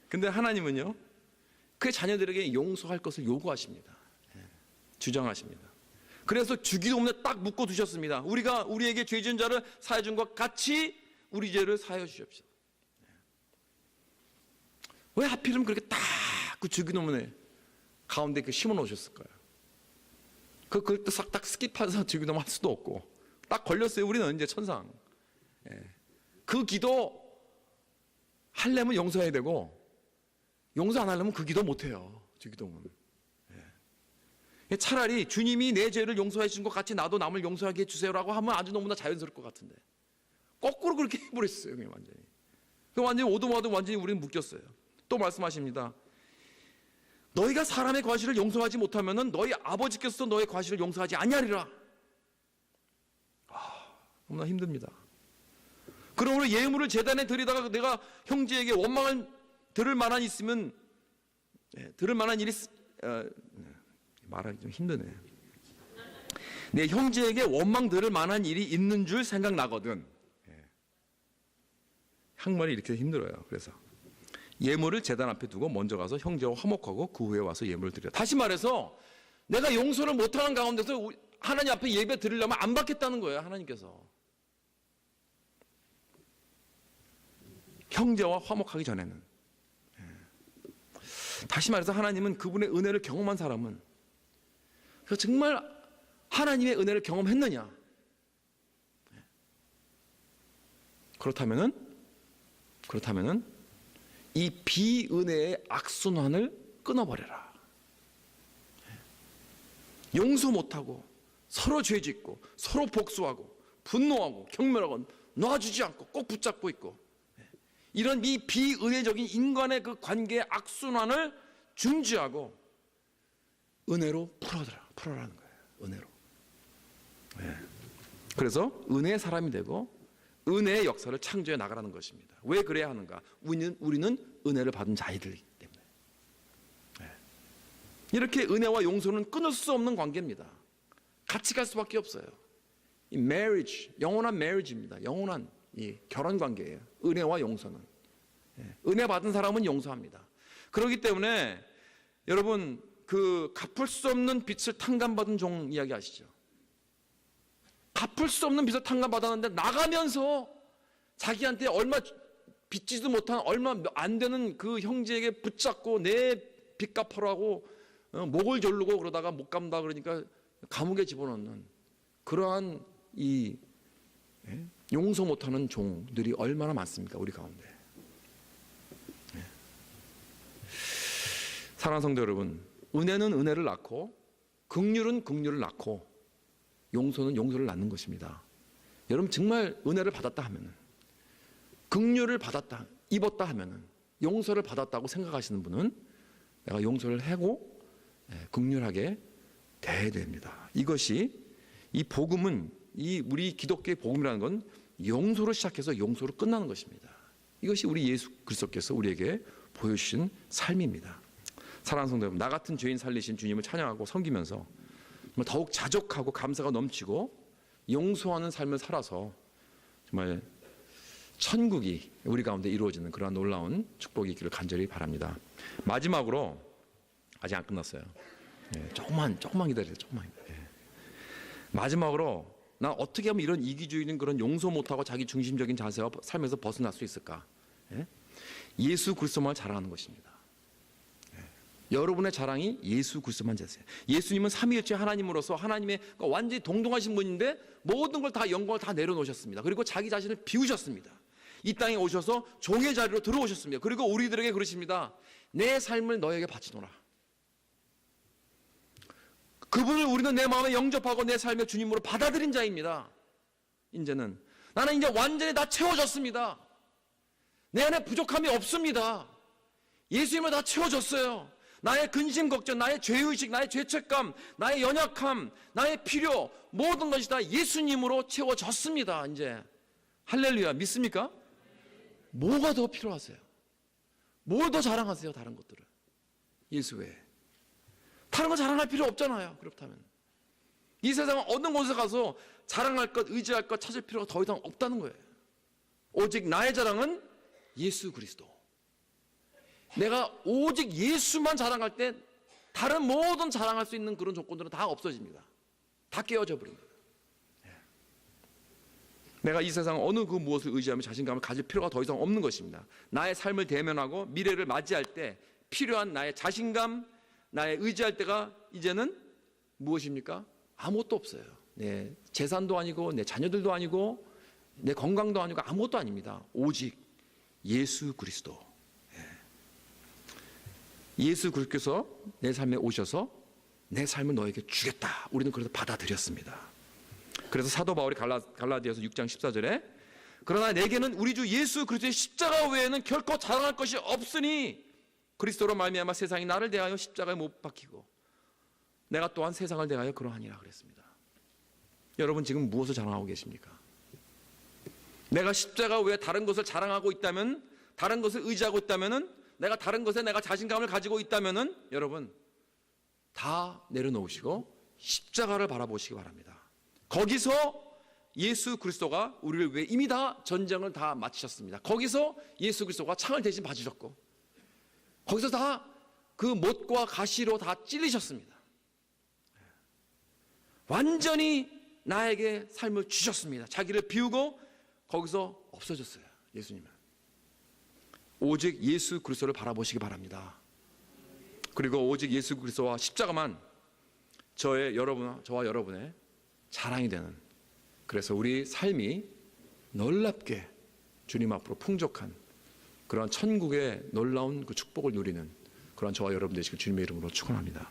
근데 하나님은요, 그의 자녀들에게 용서할 것을 요구하십니다. 주장하십니다. 그래서 주기도문에 딱 묶어 두셨습니다. 우리가 우리에게 죄 지은 자를 사해 준 것 같이 우리 죄를 사해 주십시오. 왜 하필이면 그렇게 딱 그 주기도문에 가운데 그 심어 놓으셨을까요? 그걸 또 싹 스킵해서 주기도문 할 수도 없고, 딱 걸렸어요. 우리는 이제 천상. 그 기도 하려면 용서해야 되고, 용서 안 하려면 그 기도 못 해요. 주기도문. 차라리 주님이 내 죄를 용서해 주신 것 같이 나도 남을 용서하게 해주세요라고 하면 아주 너무나 자연스러울 것 같은데, 거꾸로 그렇게 해버렸어요. 그냥 완전히. 완전히 오도마도 완전히 우리는 묶였어요. 또 말씀하십니다. 너희가 사람의 과실을 용서하지 못하면은 너희 아버지께서 너의 과실을 용서하지 아니하리라. 너무나 힘듭니다. 그러므로 예물을 제단에 드리다가 내가 형제에게 원망을 들을 만한 있으면, 들을 만한 일이 말하기 좀 힘드네. 내 형제에게 원망 들을 만한 일이 있는 줄 생각나거든. 한국말이 이렇게 힘들어요. 그래서 예물을 제단 앞에 두고 먼저 가서 형제와 화목하고 그 후에 와서 예물을 드려. 다시 말해서 내가 용서를 못하는 가운데서 하나님 앞에 예배 드리려면 안 받겠다는 거예요. 하나님께서. 형제와 화목하기 전에는. 다시 말해서 하나님은 그분의 은혜를 경험한 사람은, 그래서 정말 하나님의 은혜를 경험했느냐? 그렇다면은 이 비은혜의 악순환을 끊어버려라. 용서 못하고 서로 죄짓고 서로 복수하고 분노하고 경멸하고 놔주지 않고 꼭 붙잡고 있고, 이런 이 비은혜적인 인간의 그 관계의 악순환을 중지하고 은혜로 풀어라는 거예요. 은혜로. 그래서 은혜의 사람이 되고 은혜의 역사를 창조해 나가라는 것입니다. 왜 그래야 하는가? 우리는 은혜를 받은 자이들이기 때문에. 이렇게 은혜와 용서는 끊을 수 없는 관계입니다. 같이 갈 수밖에 없어요. 이 marriage, 영원한 marriage입니다. 영원한 이 결혼 관계예요. 은혜와 용서는. 은혜 받은 사람은 용서합니다. 그렇기 때문에 여러분, 그 갚을 수 없는 빚을 탕감받은 종 이야기 아시죠? 갚을 수 없는 빚을 탕감받았는데 나가면서 자기한테 얼마 빚지도 못한 얼마 안 되는 그 형제에게 붙잡고 내 빚 갚으라고 목을 조르고 그러다가 못 갚는다 그러니까 감옥에 집어넣는 그러한 이 용서 못하는 종들이 얼마나 많습니까? 우리 가운데. 사랑하는 성도 여러분, 은혜는 은혜를 낳고 긍휼은 긍휼을 낳고 용서는 용서를 낳는 것입니다. 여러분 정말 은혜를 받았다 하면은, 긍휼을 받았다, 입었다 하면은, 용서를 받았다고 생각하시는 분은 내가 용서를 하고 긍휼하게 대해야 됩니다. 이것이 이 복음은, 이 우리 기독교의 복음이라는 건 용서로 시작해서 용서로 끝나는 것입니다. 이것이 우리 예수 그리스도께서 우리에게 보여주신 삶입니다. 사랑하는 성도 여러분, 나 같은 죄인 살리신 주님을 찬양하고 섬기면서 정말 더욱 자족하고 감사가 넘치고 용서하는 삶을 살아서 정말 천국이 우리 가운데 이루어지는 그러한 놀라운 축복이 있기를 간절히 바랍니다. 마지막으로, 아직 안 끝났어요. 조금만 기다리세요. 조금만. 마지막으로, 난 어떻게 하면 이런 이기주의는 그런 용서 못하고 자기 중심적인 자세와 삶에서 벗어날 수 있을까? 예수 그리스도만 자랑하는 것입니다. 여러분의 자랑이 예수 그리스도만 되세요. 예수님은 삼위일체 하나님으로서 하나님의 완전히 동등하신 분인데 모든 걸 다 영광을 다 내려놓으셨습니다. 그리고 자기 자신을 비우셨습니다. 이 땅에 오셔서 종의 자리로 들어오셨습니다. 그리고 우리들에게 그러십니다. 내 삶을 너에게 바치노라. 그분을 우리는 내 마음에 영접하고 내 삶의 주님으로 받아들인 자입니다. 이제는 나는 이제 완전히 다 채워졌습니다. 내 안에 부족함이 없습니다. 예수님을 다 채워줬어요. 나의 근심 걱정, 나의 죄의식, 나의 죄책감, 나의 연약함, 나의 필요, 모든 것이 다 예수님으로 채워졌습니다. 이제 할렐루야. 믿습니까? 뭐가 더 필요하세요? 뭘 더 자랑하세요? 다른 것들을. 예수 외에 다른 거 자랑할 필요 없잖아요. 그렇다면 이 세상 어느 곳에 가서 자랑할 것, 의지할 것 찾을 필요가 더 이상 없다는 거예요. 오직 나의 자랑은 예수 그리스도. 내가 오직 예수만 자랑할 때 다른 모든 자랑할 수 있는 그런 조건들은 다 없어집니다. 다 깨어져 버립니다. 내가 이 세상 어느 그 무엇을 의지하며 자신감을 가질 필요가 더 이상 없는 것입니다. 나의 삶을 대면하고 미래를 맞이할 때 필요한 나의 자신감, 나의 의지할 때가 이제는 무엇입니까? 아무것도 없어요. 내 재산도 아니고 내 자녀들도 아니고 내 건강도 아니고 아무것도 아닙니다. 오직 예수 그리스도. 예수 그리스도께서 내 삶에 오셔서 내 삶을 너에게 주겠다. 우리는 그래서 받아들였습니다. 그래서 사도 바울이 갈라디아서 6장 14절에 그러나 내게는 우리 주 예수 그리스도의 십자가 외에는 결코 자랑할 것이 없으니 그리스도로 말미암아 세상이 나를 대하여 십자가에 못 박히고 내가 또한 세상을 대하여 그러하니라 그랬습니다. 여러분 지금 무엇을 자랑하고 계십니까? 내가 십자가 외에 다른 것을 자랑하고 있다면, 다른 것을 의지하고 있다면은, 내가 다른 것에 내가 자신감을 가지고 있다면은 여러분 다 내려놓으시고 십자가를 바라보시기 바랍니다. 거기서 예수 그리스도가 우리를 위해 이미 다 전쟁을 다 마치셨습니다. 거기서 예수 그리스도가 창을 대신 봐주셨고 거기서 다 그 못과 가시로 다 찔리셨습니다. 완전히 나에게 삶을 주셨습니다. 자기를 비우고 거기서 없어졌어요. 예수님은. 오직 예수 그리스도를 바라보시기 바랍니다. 그리고 오직 예수 그리스도와 십자가만 저와 여러분의 자랑이 되는, 그래서 우리 삶이 놀랍게 주님 앞으로 풍족한 그런 천국의 놀라운 그 축복을 누리는 그런 저와 여러분 되시길 주님의 이름으로 축원합니다.